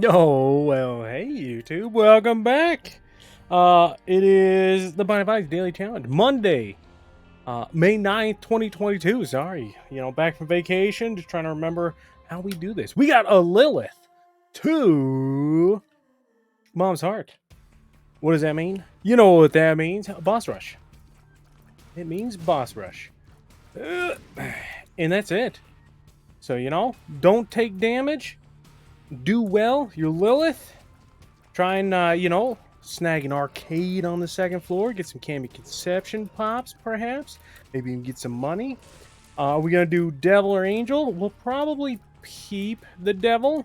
Oh, well, hey, YouTube. Welcome back. It is the Bite Bites Daily Challenge, Monday, May 9th, 2022. Sorry, back from vacation, just trying to remember how we do this. We got a Lilith to Mom's Heart. What does that mean? You know what that means. Boss Rush. It means Boss Rush. And that's it. So, don't take damage. Do well. You're Lilith. Try and, snag an arcade on the second floor. Get some Candy Conception pops, perhaps. Maybe even get some money. Are we going to do Devil or Angel? We'll probably peep the Devil.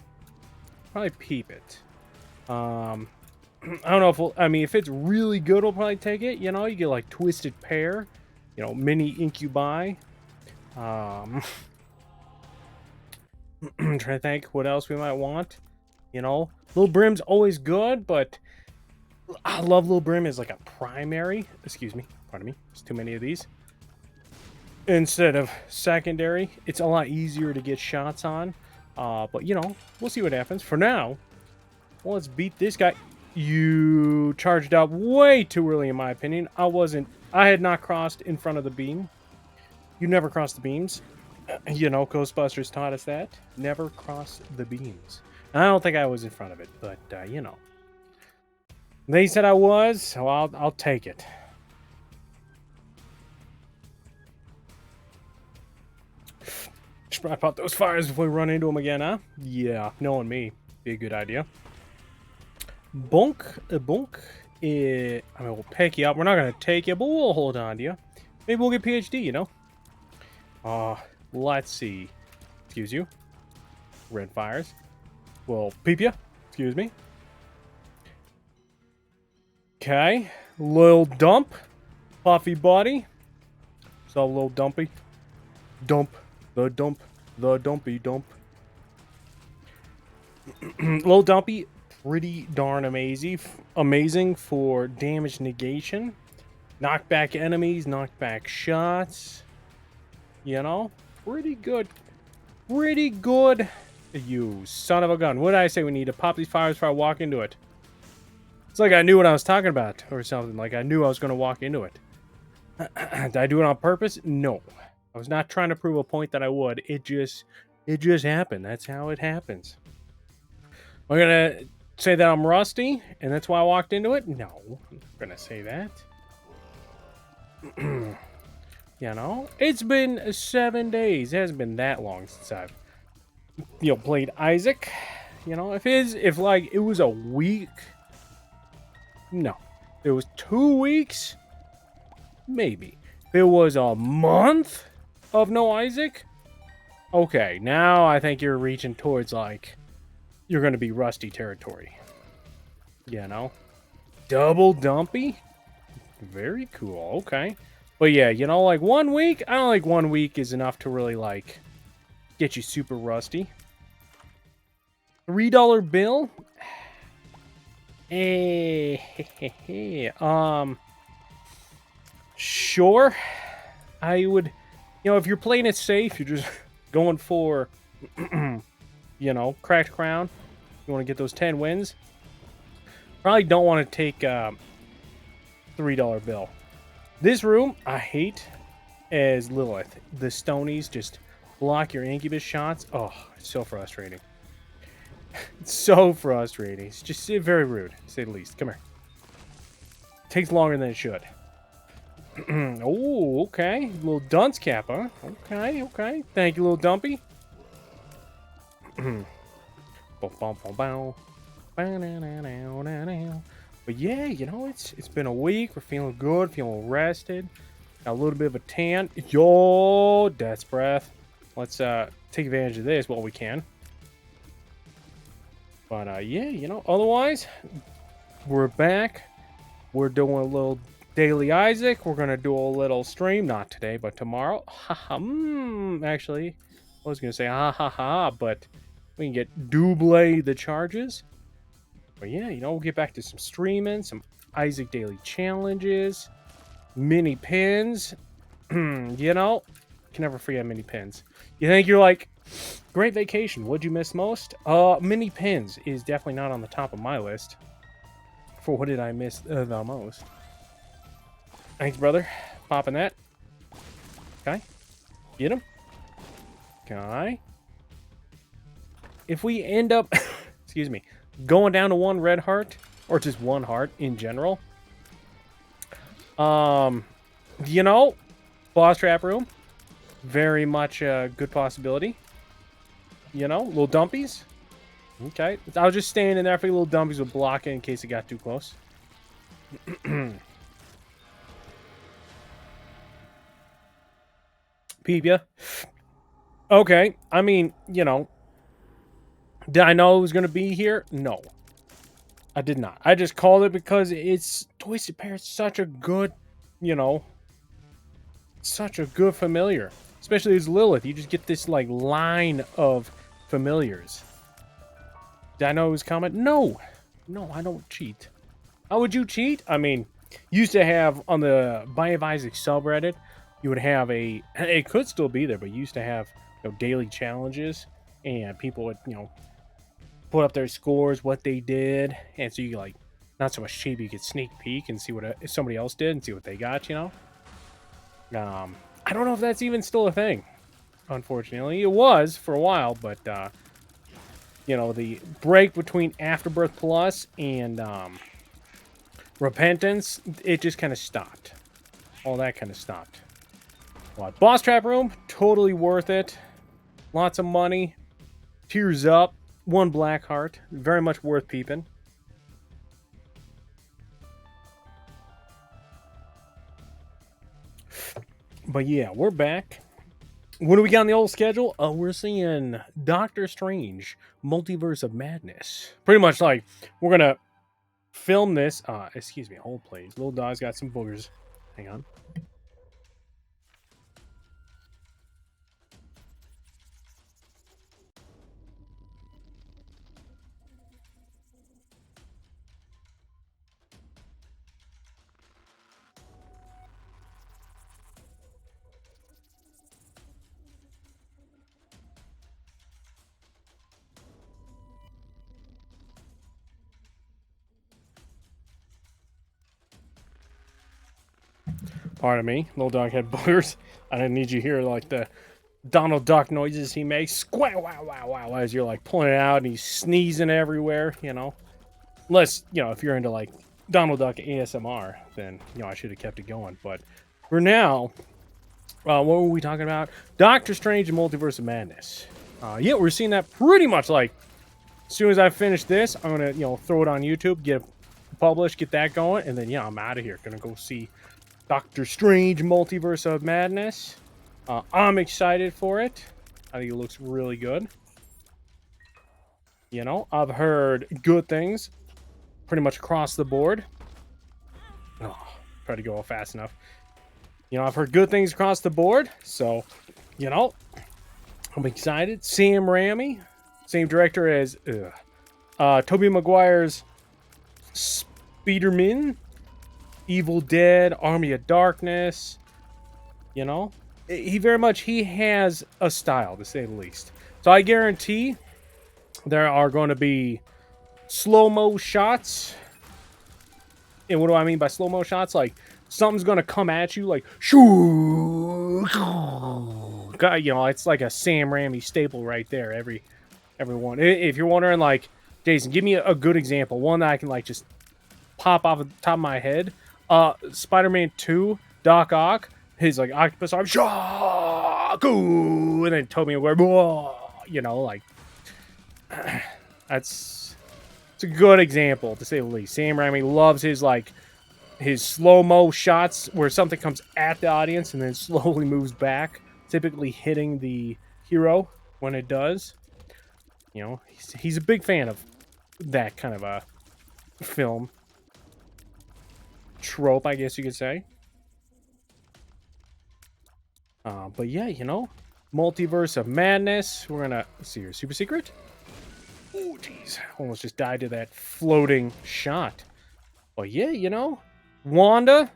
Probably peep it. I don't know if if it's really good, we'll probably take it. You get like Twisted Pair. Mini Incubi. I'm trying to think what else we might want. Little Brim's always good, but I love Little Brim as like a primary. Excuse me, pardon me. There's too many of these. Instead of secondary, it's a lot easier to get shots on. But we'll see what happens. For now, let's beat this guy. You charged up way too early, in my opinion. I had not crossed in front of the beam. You never cross the beams. Ghostbusters taught us that. Never cross the beams. I don't think I was in front of it, but, They said I was, so I'll take it. Should probably pop those fires before we run into them again, huh? Yeah, knowing me. Be a good idea. Bonk. We'll pick you up. We're not going to take you, but we'll hold on to you. Maybe we'll get PhD, Let's see. Excuse you. Red fires. We'll peep you. Excuse me. Okay. Little dump. Puffy body. So little dumpy. Dump. The dump. The dumpy dump. Little dumpy. Pretty darn amazing for damage negation. Knockback enemies. Knockback shots. Pretty good. Pretty good. You son of a gun. What did I say? We need to pop these fires before I walk into it. It's like I knew what I was talking about or something. Like I knew I was going to walk into it. Did I do it on purpose? No. I was not trying to prove a point that I would. It just happened. That's how it happens. I'm going to say that I'm rusty and that's why I walked into it? No. I'm not going to say that. It's been 7 days. It hasn't been that long since I've played Isaac. If it was a week, no. If it was 2 weeks, maybe. If it was a month of no Isaac, okay, now I think you're reaching towards you're gonna be rusty territory. Double dumpy, very cool. Okay. But yeah, 1 week, I don't think 1 week is enough to really, get you super rusty. $3 bill? Sure. I would, if you're playing it safe, you're just going for, cracked crown. You want to get those 10 wins. Probably don't want to take $3 bill. This room, I hate as Lilith. The Stonies just block your Incubus shots. Oh, it's so frustrating. It's so frustrating. It's just very rude, to say the least. Come here. Takes longer than it should. Oh, okay. Little dunce cap, huh? Okay. Thank you, little dumpy. But yeah, it's been a week. We're feeling good, feeling rested. Got a little bit of a tan. Yo, death's breath. Let's take advantage of this while we can. But yeah, otherwise, we're back. We're doing a little daily Isaac. We're gonna do a little stream, not today, but tomorrow. Actually, I was gonna say but we can get double the charges. But yeah, we'll get back to some streaming, some Isaac daily challenges, mini pins. Can never forget mini pins. You think you're like, great vacation. What'd you miss most? Mini pins is definitely not on the top of my list. For what did I miss the most? Thanks, brother. Popping that. Okay. Get him. Okay. If we end up, excuse me, going down to one red heart, or just one heart in general, you know, boss trap room, very much a good possibility. You know, little dumpies. Okay. I was just staying in there for little dumpies would block it in case it got too close. Peep ya. Okay. I mean, you know, did I know it was going to be here? No. I did not. I just called it because it's Twisted Pair is such a good, you know, such a good familiar. Especially as Lilith. You just get this, like, line of familiars. Did I know it was coming? No. No, I don't cheat. How would you cheat? I mean, used to have on the Bind of Isaac subreddit, you would have a, it could still be there, but you used to have, you know, daily challenges, and people would, you know, put up their scores, what they did, and so you like, not so much cheat, but you could sneak peek and see what somebody else did and see what they got, you know? I don't know if that's even still a thing, unfortunately. It was for a while, but, you know, the break between Afterbirth Plus and, Repentance, it just kind of stopped. All that kind of stopped. Well, boss trap room, totally worth it. Lots of money. Tears up. One black heart. Very much worth peeping. But yeah, we're back. What do we got on the old schedule? We're seeing Doctor Strange, Multiverse of Madness. Pretty much like, we're going to film this. Excuse me, hold please. Little dog's got some boogers. Hang on. Pardon me, little dog had boogers. I didn't need you to hear like the Donald Duck noises he makes. Squaw, wow, wow, wow, as you're like pulling it out and he's sneezing everywhere, you know. Unless, you know, if you're into like Donald Duck ASMR, then, you know, I should have kept it going. But for now, what were we talking about? Doctor Strange and Multiverse of Madness. Yeah, we're seeing that pretty much like as soon as I finish this, I'm going to, you know, throw it on YouTube, get it published, get that going, and then, yeah, I'm out of here. Going to go see Doctor Strange Multiverse of Madness. I'm excited for it. I think it looks really good. You know, I've heard good things pretty much across the board. Oh, try to go fast enough. You know, I've heard good things across the board. So, you know, I'm excited. Sam Raimi, same director as Tobey Maguire's Spider-Man, Evil Dead, Army of Darkness. You know, he very much, he has a style, to say the least. So I guarantee there are going to be slow-mo shots. And what do I mean by slow-mo shots? Like, something's going to come at you, like, shoo. You know, it's like a Sam Raimi staple right there, everyone. If you're wondering, like, Jason, give me a good example. One that I can, like, just pop off the top of my head. Spider-Man 2, Doc Ock, his, like, octopus arm, and then Tobey Maguire, you know, like, it's a good example, to say the least. Sam Raimi loves his, like, his slow-mo shots where something comes at the audience and then slowly moves back, typically hitting the hero when it does. You know, he's a big fan of that kind of a film trope, I guess you could say. But yeah, you know, Multiverse of Madness. We're gonna see your super secret. Oh, jeez, almost just died to that floating shot. But yeah, you know, Wanda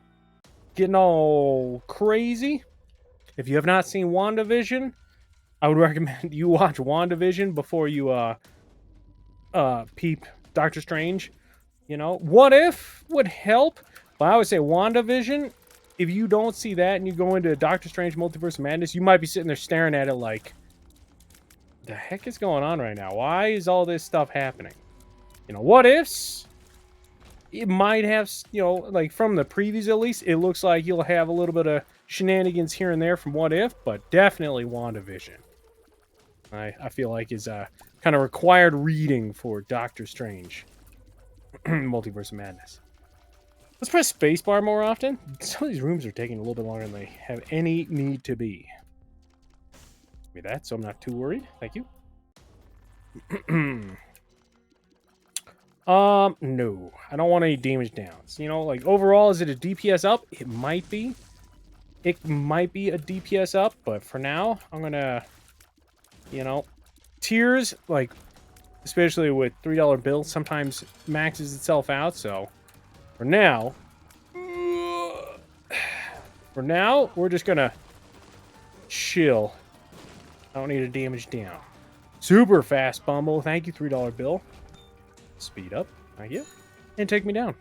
getting all crazy. If you have not seen WandaVision, I would recommend you watch WandaVision before you peep Doctor Strange. You know, What If would help, but I would say WandaVision. If you don't see that and you go into Doctor Strange Multiverse of Madness, you might be sitting there staring at it like, the heck is going on right now? Why is all this stuff happening? You know, what ifs? It might have, you know, like from the previews at least, it looks like you'll have a little bit of shenanigans here and there from What If, but definitely WandaVision. I feel like is a kind of required reading for Doctor Strange. Multiverse of Madness. Let's press spacebar more often. Some of these rooms are taking a little bit longer than they have any need to be. Give me that, so I'm not too worried. Thank you. No. I don't want any damage downs. You know, like, overall, is it a DPS up? It might be. It might be a DPS up, but for now, I'm gonna, you know, tiers, like, especially with $3 bills, sometimes maxes itself out, so for now, we're just gonna chill. I don't need a damage down. Super fast Bumble. Thank you, $3 bill. Speed up. Thank you. And take me down.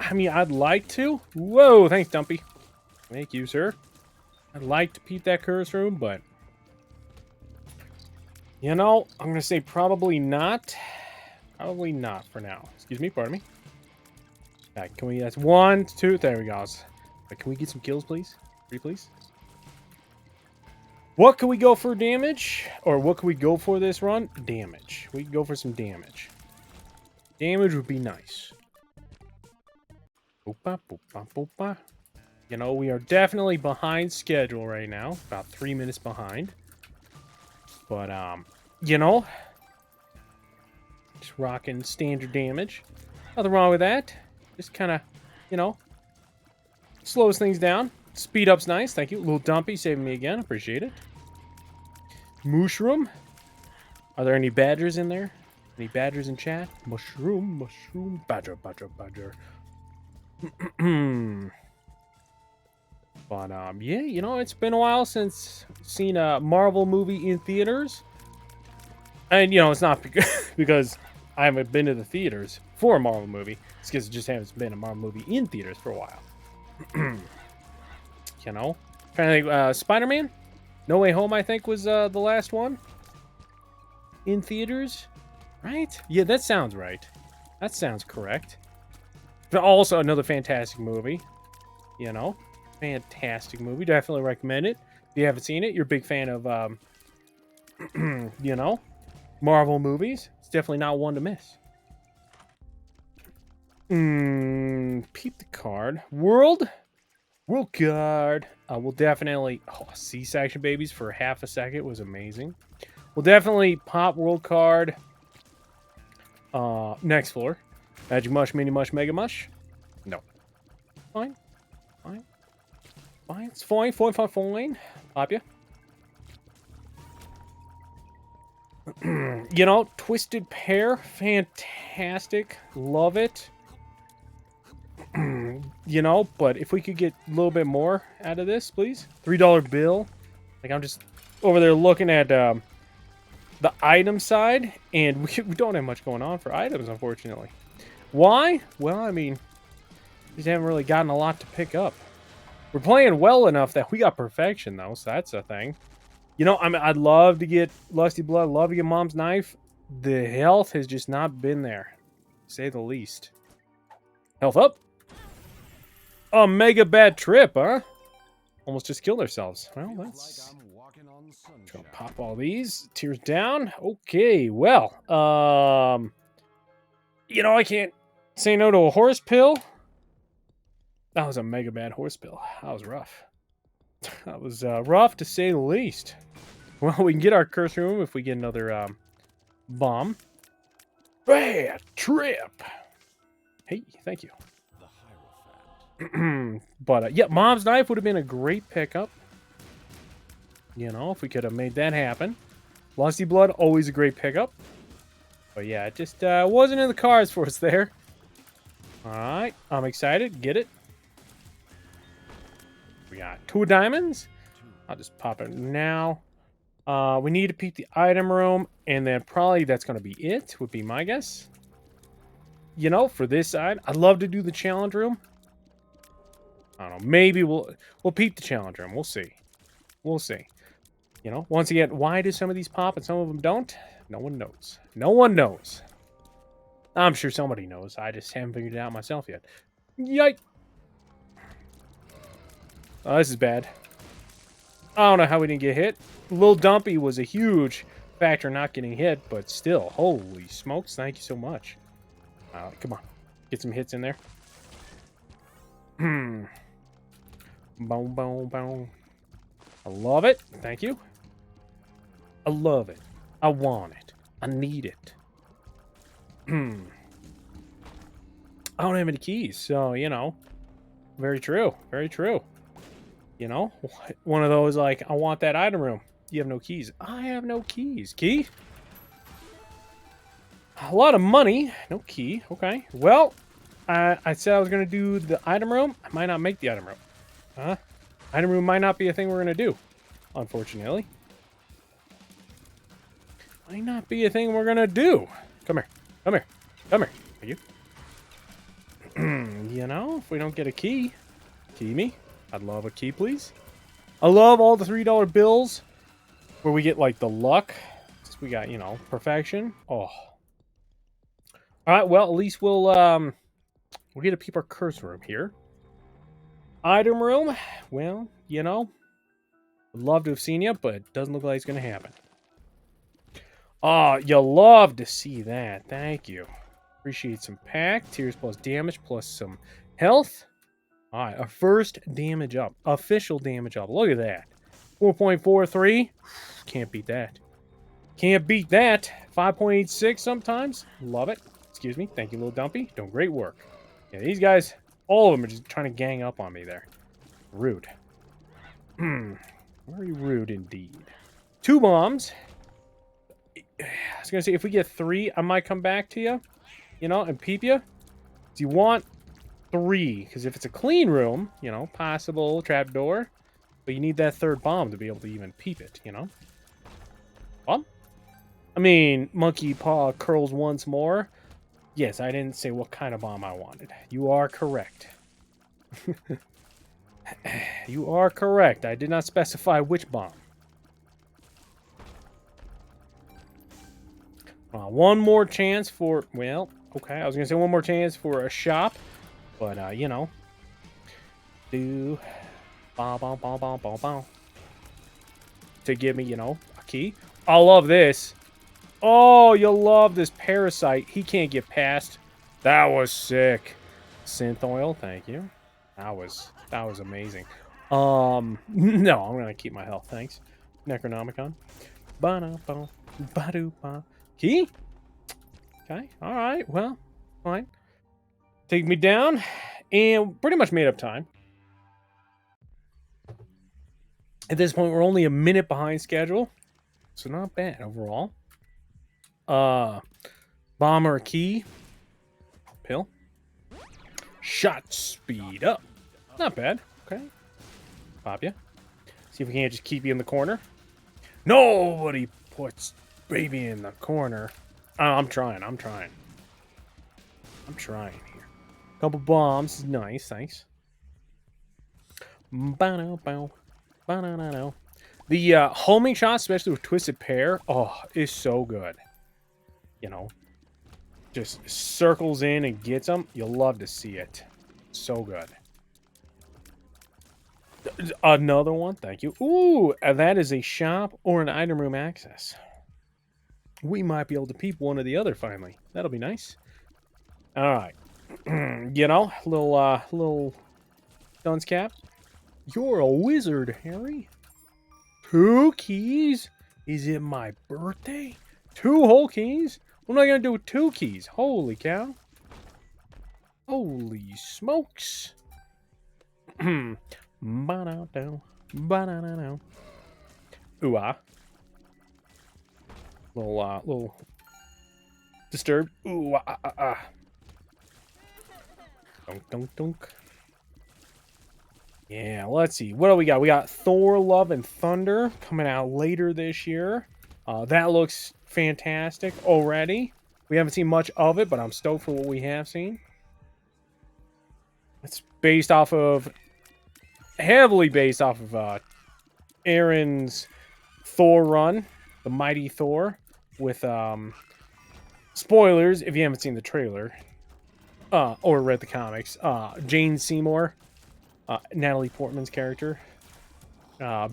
I mean, I'd like to. Whoa, thanks, Dumpy. Thank you, sir. I'd like to peep that curse room, but you know, I'm gonna say probably not. Probably not for now. Excuse me, pardon me. Alright, can we, that's 1, 2, there we go. Right, can we get some kills, please? 3, please? What can we go for damage? Or what can we go for this run? Damage. We can go for some damage. Damage would be nice. Boopa, boopa, boopa. You know, we are definitely behind schedule right now. About 3 minutes behind. But, you know, just rocking standard damage. Nothing wrong with that. Just kind of, you know, slows things down. Speed up's nice. Thank you. Little Dumpy saving me again. Appreciate it. Mushroom. Are there any badgers in there? Any badgers in chat? Mushroom, mushroom, badger, badger, badger. But, yeah, you know, it's been a while since I've seen a Marvel movie in theaters. And, you know, it's not because I haven't been to the theaters for a Marvel movie. It's because it just hasn't been a Marvel movie in theaters for a while. You know? Trying to think, Spider-Man? No Way Home, I think, was the last one. In theaters? Right? Yeah, that sounds right. That sounds correct. But also another fantastic movie. You know? Fantastic movie. Definitely recommend it. If you haven't seen it, you're a big fan of, you know, Marvel movies. It's definitely not one to miss. Peep the card. World card. We'll definitely... Oh, C-section babies for half a second was amazing. We'll definitely pop world card. Next floor. Magic Mush, Mini Mush, Mega Mush. No. Fine. Fine. Fine. It's fine. Fine, fine, fine. Pop ya. You know, Twisted Pair. Fantastic. Love it. You know, but if we could get a little bit more out of this, please. $3 bill. Like, I'm just over there looking at the item side, and we don't have much going on for items, unfortunately. Why? Well, I mean, we just haven't really gotten a lot to pick up. We're playing well enough that we got perfection, though, so that's a thing. You know, I mean, I'd love to get Lusty Blood, love to get Mom's Knife. The health has just not been there, to say the least. Health up. A mega bad trip, huh? Almost just killed ourselves. Well, let's try to pop all these. Tears down. Okay, well, you know, I can't say no to a horse pill. That was a mega bad horse pill. That was rough. That was rough, to say the least. Well, we can get our curse room if we get another bomb. Bad trip. Hey, thank you. But, yeah, Mom's Knife would have been a great pickup. You know, if we could have made that happen. Lusty Blood, always a great pickup. But yeah, it just wasn't in the cards for us there. All right, I'm excited. Get it. We got 2 diamonds. I'll just pop it now. We need to peep the item room, and then probably that's going to be it, would be my guess. You know, for this side, I'd love to do the challenge room. I don't know. Maybe we'll peep the challenge room. We'll see. We'll see. You know, once again, why do some of these pop and some of them don't? No one knows. No one knows. I'm sure somebody knows. I just haven't figured it out myself yet. Yike! Oh, this is bad. I don't know how we didn't get hit. Lil Dumpy was a huge factor not getting hit, but still, holy smokes, thank you so much. Come on. Get some hits in there. Boom, boom, boom. I love it. Thank you. I love it. I want it. I need it. I don't have any keys, so, you know. Very true. Very true. You know? One of those, like, I want that item room. You have no keys. I have no keys. Key? A lot of money. No key. Okay. Well, I said I was going to do the item room. I might not make the item room. Huh? Item room might not be a thing we're going to do. Unfortunately. Might not be a thing we're going to do. Come here. Come here. Come here. Are you? You know, if we don't get a key. Key me. I'd love a key, please. I love all the $3 bills. Where we get, like, the luck. We got, you know, perfection. Oh. Alright, well, at least we'll get to peep our curse room here. Item room. Well, you know. Would love to have seen you, but it doesn't look like it's going to happen. Oh, you love to see that. Thank you. Appreciate some pack. Tears plus damage plus some health. Alright, our first damage up. Official damage up. Look at that. 4.43. Can't beat that. Can't beat that. 5.86 sometimes. Love it. Excuse me. Thank you, Little Dumpy. Doing great work. Yeah, these guys, all of them are just trying to gang up on me there. Rude. Very rude indeed. 2 bombs. I was going to say, if we get 3, I might come back to you. You know, and peep you. Do you want 3? Because if it's a clean room, you know, possible trapdoor. But you need that 3rd bomb to be able to even peep it, you know? Bomb? I mean, monkey paw curls once more. Yes, I didn't say what kind of bomb I wanted. You are correct. You are correct. I did not specify which bomb. One more chance for... Well, okay. I was going to say one more chance for a shop. But, you know. To give me, you know, a key. I love this. Oh, you'll love this parasite. He can't get past. That was sick. Synth oil, thank you. That was amazing. No, I'm gonna keep my health, thanks. Necronomicon. Key? Okay, alright, well, fine. Take me down. And pretty much made up time. At this point, we're only a minute behind schedule. So not bad overall. Bomber key. Pill. Shot speed up. Not bad. Okay. Pop ya. See if we can't just keep you in the corner. Nobody puts baby in the corner. Oh, I'm trying here. Couple bombs. Nice, thanks. The homing shot, especially with Twisted Pair, is so good. You know, just circles in and gets them. You'll love to see it. So good. Another one, thank you. Ooh, that is a shop or an item room access. We might be able to peep one or the other finally. That'll be nice. All right. You know, little dunce cap. You're a wizard, Harry. 2 keys? Is it my birthday? 2 whole keys? What am I going to do with 2 keys? Holy cow. Holy smokes. Ooh, ah. Little Disturbed. Ooh, Dunk, dunk, dunk. Yeah, let's see. What do we got? We got Thor, Love, and Thunder coming out later this year. That looks fantastic already. We haven't seen much of it, but I'm stoked for what we have seen. It's based off of, heavily based off of Aaron's Thor run, the Mighty Thor, with spoilers if you haven't seen the trailer or read the comics. Jane Seymour, Natalie Portman's character,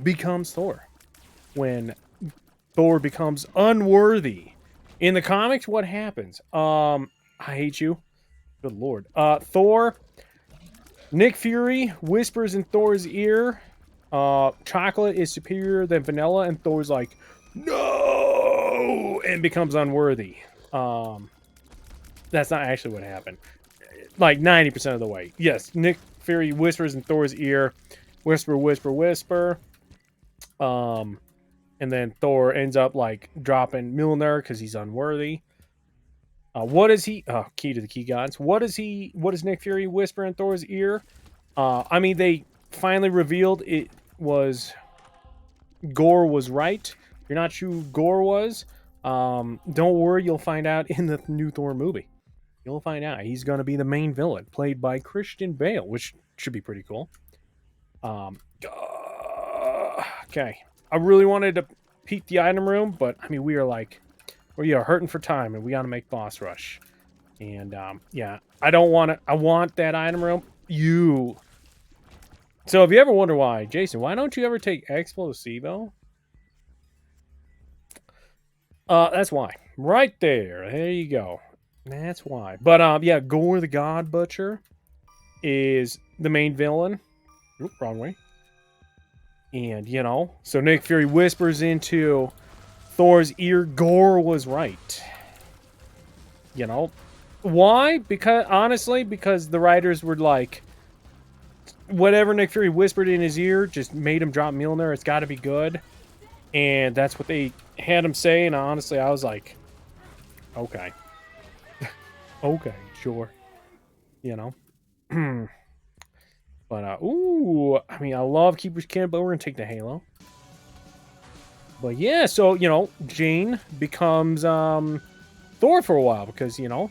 becomes Thor when Thor becomes unworthy. In the comics, what happens? I hate you. Good lord. Thor, Nick Fury whispers in Thor's ear, chocolate is superior than vanilla, and Thor's like, no, and becomes unworthy. That's not actually what happened. Like 90% of the way. Yes, Nick Fury whispers in Thor's ear, whisper, whisper, whisper. And then Thor ends up like dropping Mjolnir because he's unworthy. What is he? Key to the key gods. What does Nick Fury whisper in Thor's ear? I mean, they finally revealed it was Gore was right. You're not sure who Gore was. Don't worry, you'll find out in the new Thor movie. You'll find out. He's going to be the main villain, played by Christian Bale, which should be pretty cool. Okay. I really wanted to peek the item room, but I mean, we are hurting for time, and we got to make boss rush. And yeah, I don't want to. I want that item room. So if you ever wonder why, Jason, why don't you ever take Explosivo? That's why. Right there. There you go. That's why. But yeah, Gore the God Butcher is the main villain. Oop, wrong way. And, you know, so Nick Fury whispers into Thor's ear, Gore was right. You know? Why? Honestly, because the writers were like, whatever Nick Fury whispered in his ear just made him drop Mjolnir. It's got to be good. And that's what they had him say. And honestly, I was like, okay. Okay, sure. You know? But, ooh, I mean, I love Keeper's Kid, but we're going to take the Halo. But yeah, so, you know, Jane becomes Thor for a while because, you know,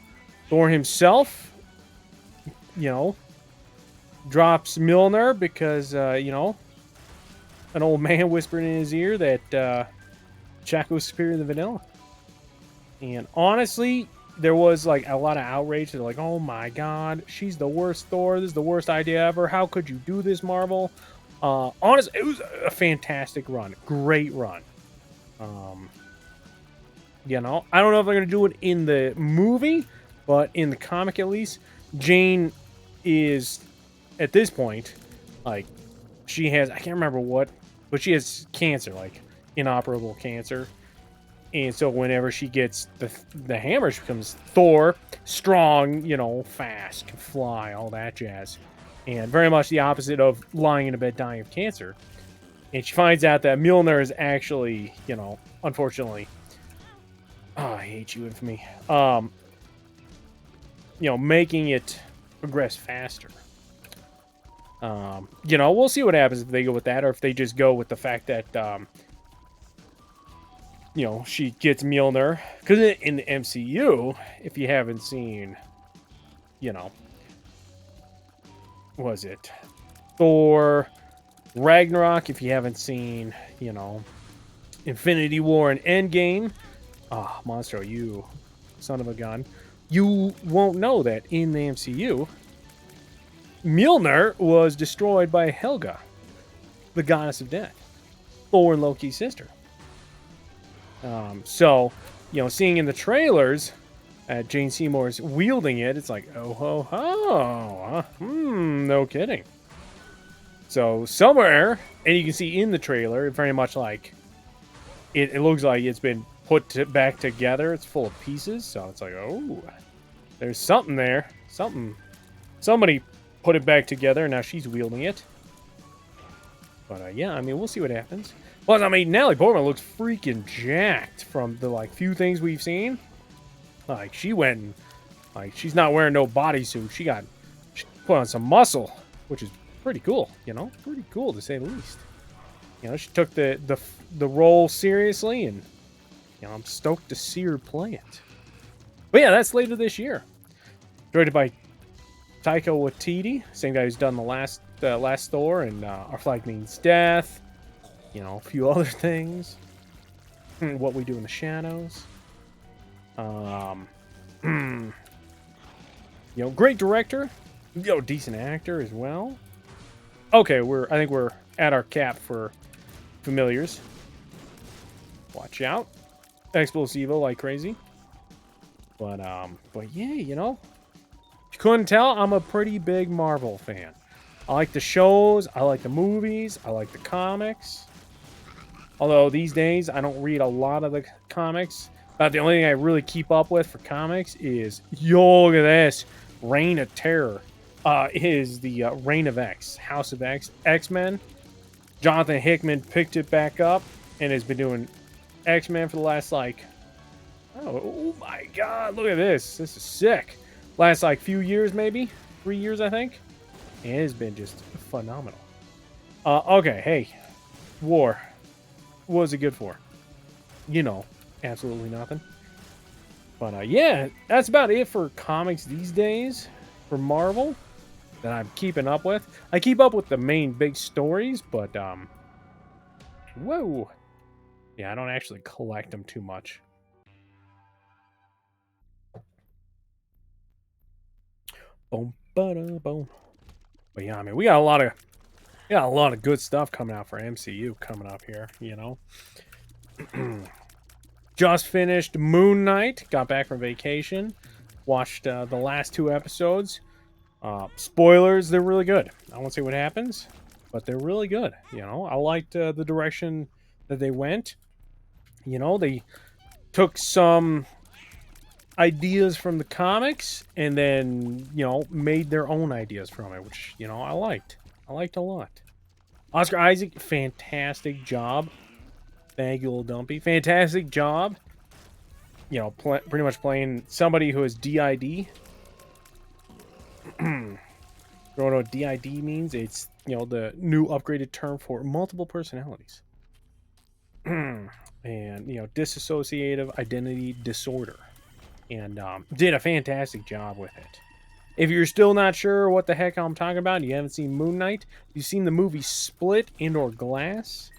Thor himself, you know, drops Mjolnir because, you know, an old man whispered in his ear that chocolate was superior than vanilla. And honestly, there was like a lot of outrage. They're like, oh my god, she's the worst Thor. This is the worst idea ever. How could you do this, Marvel? Honestly, it was a fantastic run. Great run. You know, I don't know if they're going to do it in the movie, but in the comic at least, Jane is, at this point, like, she has, I can't remember what, but she has cancer, like, inoperable cancer. And so whenever she gets the hammer, she becomes Thor, strong, you know, fast, can fly, all that jazz. And very much the opposite of lying in a bed dying of cancer. And she finds out that Mjolnir is actually, you know, unfortunately, oh, I hate you, Infamy, you know, making it progress faster. You know, we'll see what happens if they go with that, or if they just go with the fact that, you know, she gets Mjolnir. Because in the MCU, if you haven't seen, you know, what was it? Thor, Ragnarok, if you haven't seen, you know, Infinity War and Endgame. Ah, Monstro, you son of a gun. You won't know that in the MCU, Mjolnir was destroyed by Helga, the goddess of death, Thor and Loki's sister. So, you know, seeing in the trailers Jane Seymour's wielding it, it's like, oh ho ho, no kidding. So somewhere, and you can see in the trailer, very much like it looks like it's been put back together. It's full of pieces, so it's like, oh, there's something there. Somebody put it back together, and now she's wielding it. But yeah, I mean, we'll see what happens. Plus, I mean, Natalie Portman looks freaking jacked from the like few things we've seen. Like, she went and, like, she's not wearing no bodysuit. She put on some muscle, which is pretty cool, you know? Pretty cool, to say the least. You know, she took the role seriously, and, you know, I'm stoked to see her play it. But yeah, that's later this year. Directed by Taika Waititi, same guy who's done the last Thor and Our Flag Means Death. You know, a few other things. What We Do in the Shadows. You know, great director. You know, decent actor as well. Okay, I think we're at our cap for familiars. Watch out. Explosivo like crazy. But yeah, you know, if you couldn't tell, I'm a pretty big Marvel fan. I like the shows, I like the movies, I like the comics. Although these days I don't read a lot of the comics. About the only thing I really keep up with for comics is, yo, look at this, Reign of Terror. Is the Reign of X, House of X, X-Men. Jonathan Hickman picked it back up and has been doing X-Men for the last, like, oh my god, look at this. This is sick. Last, like, few years, maybe 3 years, I think. And it has been just phenomenal. Okay, hey, war. What was it good for? You know, absolutely nothing. But yeah, that's about it for comics these days for Marvel that I'm keeping up with. I keep up with the main big stories, but whoa, yeah, I don't actually collect them too much. Boom, boom. But yeah, I mean, we got a lot of good stuff coming out for MCU coming up here, you know. Just finished Moon Knight, got back from vacation, watched the last 2 episodes. Spoilers, they're really good. I won't say what happens, but they're really good. You know, I liked the direction that they went. You know, they took some ideas from the comics and then, you know, made their own ideas from it, which, you know, I liked a lot. Oscar Isaac, fantastic job. Thank you, Little Dumpy. Fantastic job. You know, pretty much playing somebody who is DID. You don't know what DID means? It's, you know, the new upgraded term for multiple personalities. And, you know, dissociative identity disorder. And did a fantastic job with it. If you're still not sure what the heck I'm talking about and you haven't seen Moon Knight, you've seen the movie Split and/or Glass.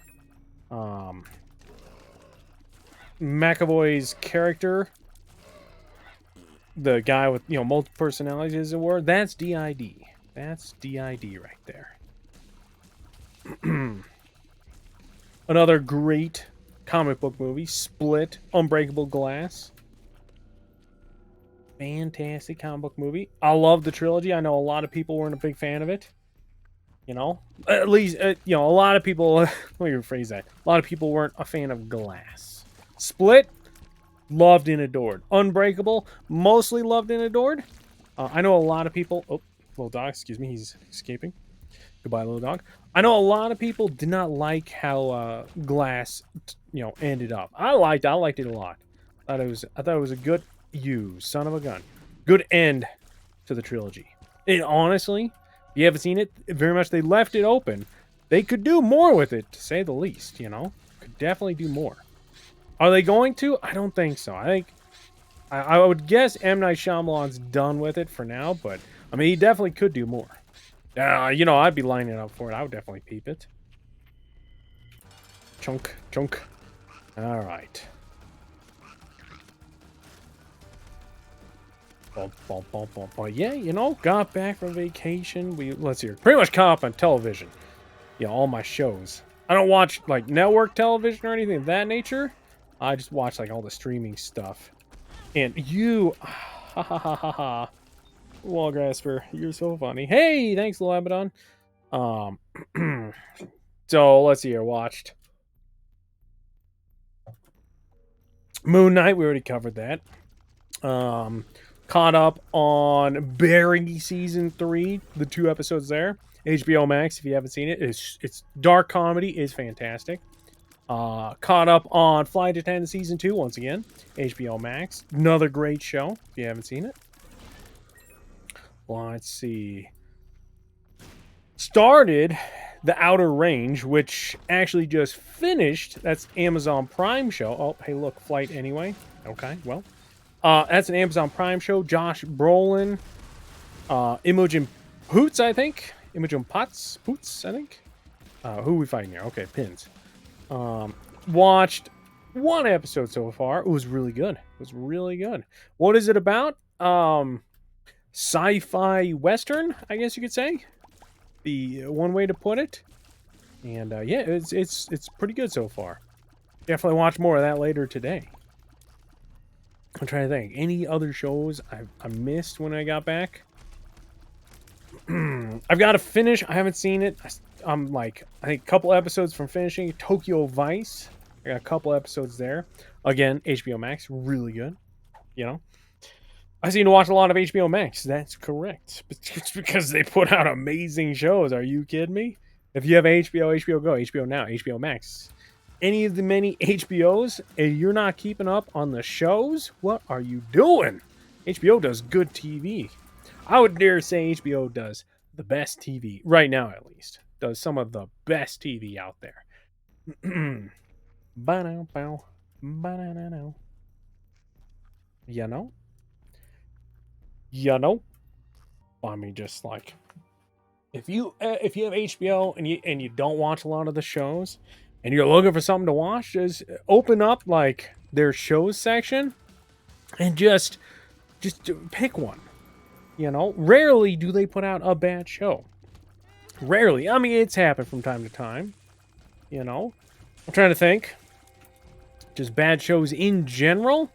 McAvoy's character, the guy with, you know, multiple personalities, as it were, that's DID. That's DID right there. Another great comic book movie, Split, Unbreakable Glass. Fantastic comic book movie. I love the trilogy. I know a lot of people weren't a big fan of it. You know, at least, you know, a lot of people, let me rephrase that. A lot of people weren't a fan of Glass. Split, loved and adored. Unbreakable, mostly loved and adored. I know a lot of people, oh, little dog, excuse me, he's escaping. Goodbye, little dog. I know a lot of people did not like how Glass, you know, ended up. I liked it a lot. I thought it was a good, you son of a gun, good end to the trilogy. And honestly, if you haven't seen it, very much they left it open. They could do more with it, to say the least. You know, could definitely do more. Are they going to? I don't think so. I think I would guess M. Night Shyamalan's done with it for now, but I mean, he definitely could do more. You know, I'd be lining up for it. I would definitely peep it. Chunk. All right. Yeah, you know, got back from vacation. Let's see, pretty much caught up on television. Yeah, all my shows. I don't watch like network television or anything of that nature. I just watch like all the streaming stuff. And you, ha ha ha ha ha, Wallgrasper, you're so funny. Hey, thanks, Lebanon. So let's see. I watched Moon Knight. We already covered that. Caught up on Barry season 3, the 2 episodes there. HBO Max, if you haven't seen it, it's dark comedy, is fantastic. Caught up on Flight Attendant Season 2 once again. HBO Max. Another great show if you haven't seen it. Let's see. Started The Outer Range, which actually just finished. That's Amazon Prime show. Oh, hey, look, Flight anyway. Okay, well. That's an Amazon Prime show. Josh Brolin. Imogen Poots, I think. Imogen Poots, I think. Who are we fighting here? Okay, pins. Watched one episode so far. It was really good. What is it about? Sci-fi western, I guess you could say. The one way to put it. And yeah, it's pretty good so far. Definitely watch more of that later today. I'm trying to think. Any other shows I missed when I got back? I've got to finish. I haven't seen it. I'm like, I think a couple episodes from finishing Tokyo Vice. I got a couple episodes there. Again, HBO Max, really good. You know, I seem to watch a lot of HBO Max. That's correct. But it's because they put out amazing shows. Are you kidding me? If you have HBO, HBO Go, HBO Now, HBO Max, any of the many HBOs, and you're not keeping up on the shows, what are you doing? HBO does good TV. I would dare say HBO does the best TV, right now at least. Does some of the best TV out there. Ba-now-bow. Ba-na-na-now. You know? You know? I mean, just like, if you have HBO and you don't watch a lot of the shows, and you're looking for something to watch, just open up like their shows section, and just pick one. You know, rarely do they put out a bad show. Rarely. I mean, it's happened from time to time. You know, I'm trying to think. Just bad shows in general.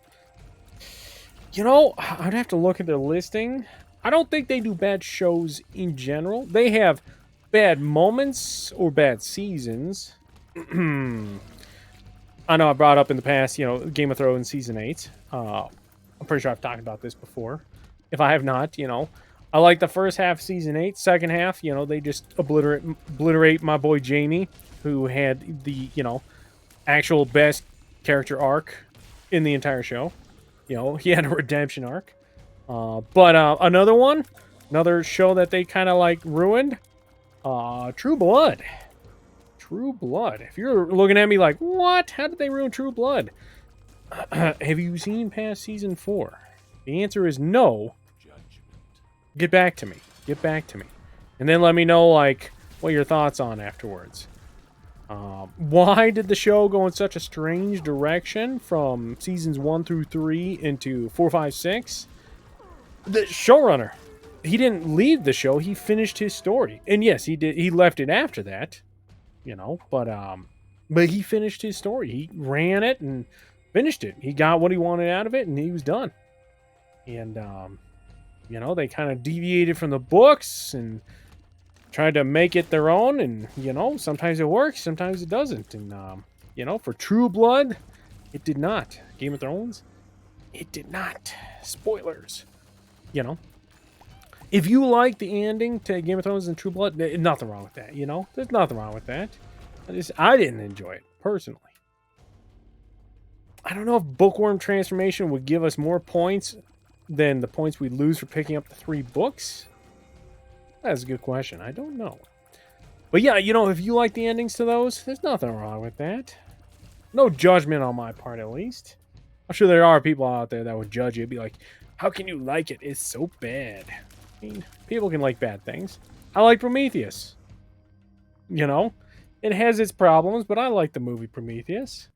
You know, I'd have to look at the listing. I don't think they do bad shows in general. They have bad moments or bad seasons. I know I brought up in the past, you know, Game of Thrones Season 8. I'm pretty sure I've talked about this before. If I have not, you know, I like the first half of Season 8. Second half, you know, they just obliterate my boy Jamie, who had the, you know, actual best character arc in the entire show. You know, he had a redemption arc. But another show that they kind of like ruined, True Blood. True Blood. If you're looking at me like, what? How did they ruin True Blood? Have you seen past Season 4? The answer is no. Get back to me. And then let me know, like, what your thoughts on afterwards. Why did the show go in such a strange direction from seasons 1 through 3 into 4, 5, 6? The showrunner, he didn't leave the show. He finished his story. And yes, he did. He left it after that, you know, but he finished his story. He ran it and finished it. He got what he wanted out of it, and he was done. And, you know, they kind of deviated from the books and tried to make it their own. And, you know, sometimes it works, sometimes it doesn't. And, you know, for True Blood, it did not. Game of Thrones, it did not. Spoilers. You know, if you like the ending to Game of Thrones and True Blood, there's nothing wrong with that. You know, there's nothing wrong with that. I didn't enjoy it personally. I don't know if Bookworm Transformation would give us more points than the points we lose for picking up the 3 books. That's a good question. I don't know. But yeah, you know, if you like the endings to those, there's nothing wrong with that. No judgment on my part, at least. I'm sure there are people out there that would judge you. Be like, how can you like it? It's so bad. I mean, people can like bad things. I like Prometheus. You know, it has its problems, but I like the movie Prometheus.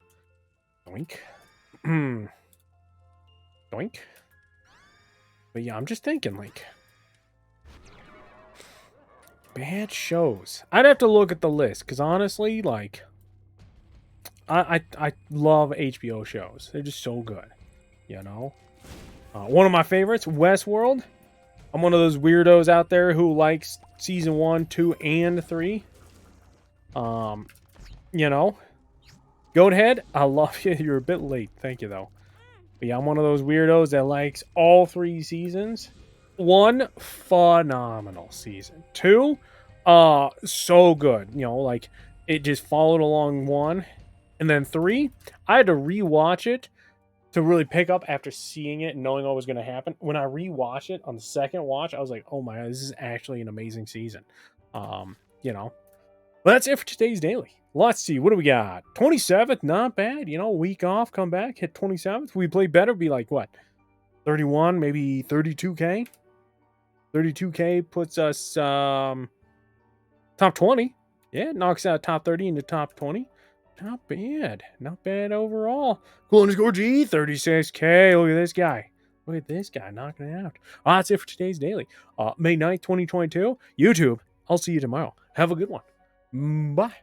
Doink. Doink. But yeah, I'm just thinking, like, bad shows. I'd have to look at the list, because honestly, like, I love HBO shows. They're just so good, you know? One of my favorites, Westworld. I'm one of those weirdos out there who likes season 1, 2, and 3. You know? Goathead, I love you. You're a bit late. Thank you, though. But yeah, I'm one of those weirdos that likes all 3 seasons. 1, phenomenal season. 2, so good. You know, like, it just followed along 1. And then 3, I had to rewatch it to really pick up after seeing it and knowing what was going to happen. When I rewatched it on the second watch, I was like, oh my God, this is actually an amazing season. You know, but that's it for today's daily. Let's see, what do we got? 27th, not bad. You know, week off, come back, hit 27th. We play better, be like what? 31, maybe 32K. 32K puts us top 20. Yeah, it knocks out top 30 into top 20. Not bad. Not bad overall. Cool underscore G, 36K. Look at this guy. Look at this guy knocking it out. That's it for today's daily. May 9th, 2022. YouTube, I'll see you tomorrow. Have a good one. Bye.